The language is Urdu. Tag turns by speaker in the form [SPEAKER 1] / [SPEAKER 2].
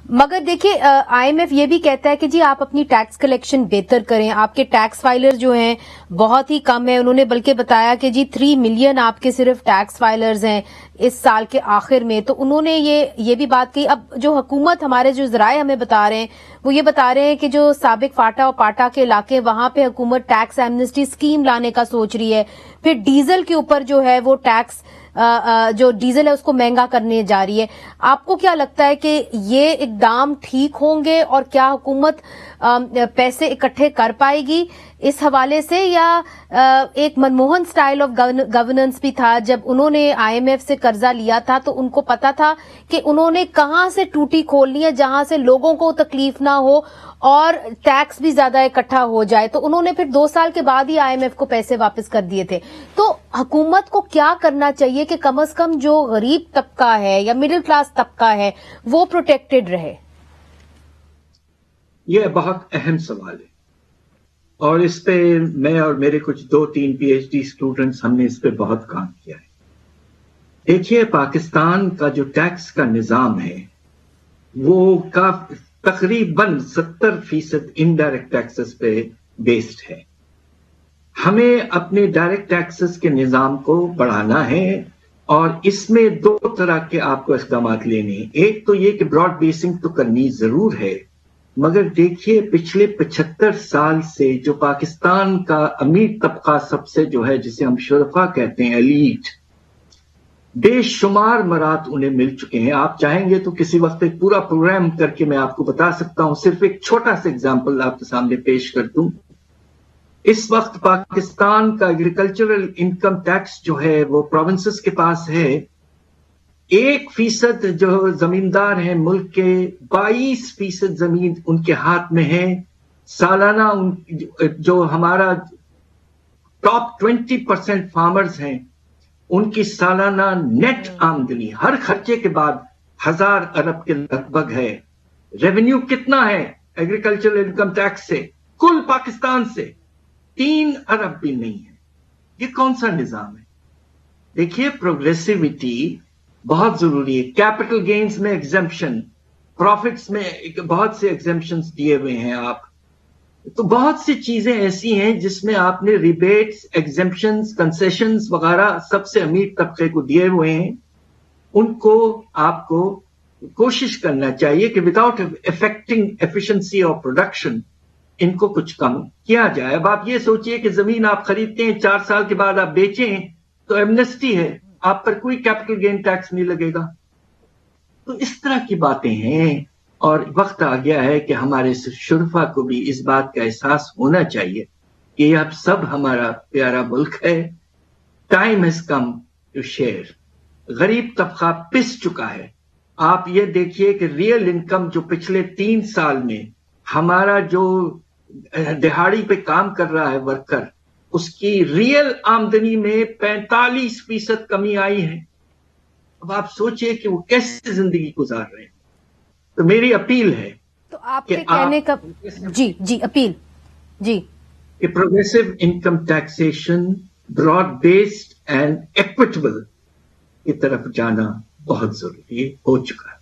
[SPEAKER 1] مگر دیکھیے IMF یہ بھی کہتا ہے کہ جی آپ اپنی ٹیکس کلیکشن بہتر کریں. آپ کے ٹیکس فائلر جو ہیں بہت ہی کم ہیں. انہوں نے بلکہ بتایا کہ جی 3 ملین آپ کے صرف ٹیکس فائلرز ہیں اس سال کے آخر میں. تو انہوں نے یہ بھی بات کی. اب جو حکومت, ہمارے جو ذرائع ہمیں بتا رہے ہیں وہ یہ بتا رہے ہیں کہ جو سابق فاٹا اور پاٹا کے علاقے, وہاں پہ حکومت ٹیکس ایمنسٹی اسکیم لانے کا سوچ رہی ہے. پھر ڈیزل کے اوپر جو ہے وہ ٹیکس, جو ڈیزل ہے اس کو مہنگا کرنے جا رہی ہے. آپ کو کیا لگتا ہے کہ یہ اقدام ٹھیک ہوں گے, اور کیا حکومت پیسے اکٹھے کر پائے گی اس حوالے سے؟ یا ایک منموہن سٹائل آف گورننس بھی تھا, جب انہوں نے IMF سے قرضہ لیا تھا تو ان کو پتا تھا کہ انہوں نے کہاں سے ٹوٹی کھولنی ہے جہاں سے لوگوں کو تکلیف نہ ہو اور ٹیکس بھی زیادہ اکٹھا ہو جائے. تو انہوں نے پھر 2 سال کے بعد ہی IMF کو پیسے واپس کر دیے تھے. تو حکومت کو کیا کرنا چاہیے کہ کم از کم جو غریب طبقہ ہے یا مڈل کلاس طبقہ ہے وہ پروٹیکٹڈ رہے؟
[SPEAKER 2] یہ بہت اہم سوال ہے, اور اس پہ میں اور میرے کچھ 2-3 PhD اسٹوڈنٹس ہم نے اس پہ بہت کام کیا ہے. دیکھیے, پاکستان کا جو ٹیکس کا نظام ہے وہ تقریباً 70% انڈائریکٹ ٹیکسز پہ بیسڈ ہے. ہمیں اپنے ڈائریکٹ ٹیکسز کے نظام کو بڑھانا ہے, اور اس میں 2 طرح کے آپ کو اقدامات لینے ہیں. ایک تو یہ کہ براڈ بیسنگ تو کرنی ضرور ہے, مگر دیکھیے پچھلے 75 سال سے جو پاکستان کا امیر طبقہ سب سے جو ہے جسے ہم شرفا کہتے ہیں, ایلیٹ, بے شمار مرات انہیں مل چکے ہیں. آپ چاہیں گے تو کسی وقت ایک پورا پروگرام کر کے میں آپ کو بتا سکتا ہوں. صرف ایک چھوٹا سا ایگزامپل آپ کے سامنے پیش کر دوں. اس وقت پاکستان کا ایگریکلچرل انکم ٹیکس جو ہے وہ پروونسز کے پاس ہے. 1% جو زمیندار ہیں ملک کے, 22% زمین ان کے ہاتھ میں ہے. سالانہ جو ہمارا ٹاپ 20% فارمرز ہیں ان کی سالانہ نیٹ آمدنی ہر خرچے کے بعد 1000 ارب کے لگ بھگ ہے. ریونیو کتنا ہے ایگریکلچرل انکم ٹیکس سے؟ کل پاکستان سے 3 ارب بھی نہیں ہے. یہ کون سا نظام ہے؟ دیکھیے, پروگریسیوٹی بہت ضروری ہے. کیپٹل گینز میں ایگزمپشن, پروفٹس میں بہت سے ایگزمپشنز دیے ہوئے ہیں آپ. تو بہت سی چیزیں ایسی ہیں جس میں آپ نے ریبیٹس, ایگزمپشنز, کنسیشنز وغیرہ سب سے امیر طبقے کو دیے ہوئے ہیں. ان کو آپ کو کوشش کرنا چاہیے کہ without affecting efficiency of production ان کو کچھ کم کیا جائے. اب آپ یہ سوچئے کہ زمین آپ خریدتے ہیں, 4 سال کے بعد آپ بیچیں تو ایمنسٹی ہے, آپ پر کوئی کیپٹل گین ٹیکس نہیں لگے گا. تو اس طرح کی باتیں ہیں, اور وقت آ گیا ہے کہ ہمارے شرفا کو بھی اس بات کا احساس ہونا چاہیے کہ یہ اب سب ہمارا پیارا ملک ہے. Time has come to share. غریب طبقہ پس چکا ہے. آپ یہ دیکھیے کہ ریئل انکم جو پچھلے 3 سال میں ہمارا جو دہاڑی پہ کام کر رہا ہے ورکر, اس کی ریئل آمدنی میں 45% کمی آئی ہے. اب آپ سوچئے کہ وہ کیسے زندگی گزار رہے ہیں. تو میری اپیل ہے
[SPEAKER 1] تو آپ کے کہنے کا جی اپیل جی
[SPEAKER 2] کہ progressive income taxation broad based and equitable کی طرف جانا بہت ضروری ہو چکا ہے.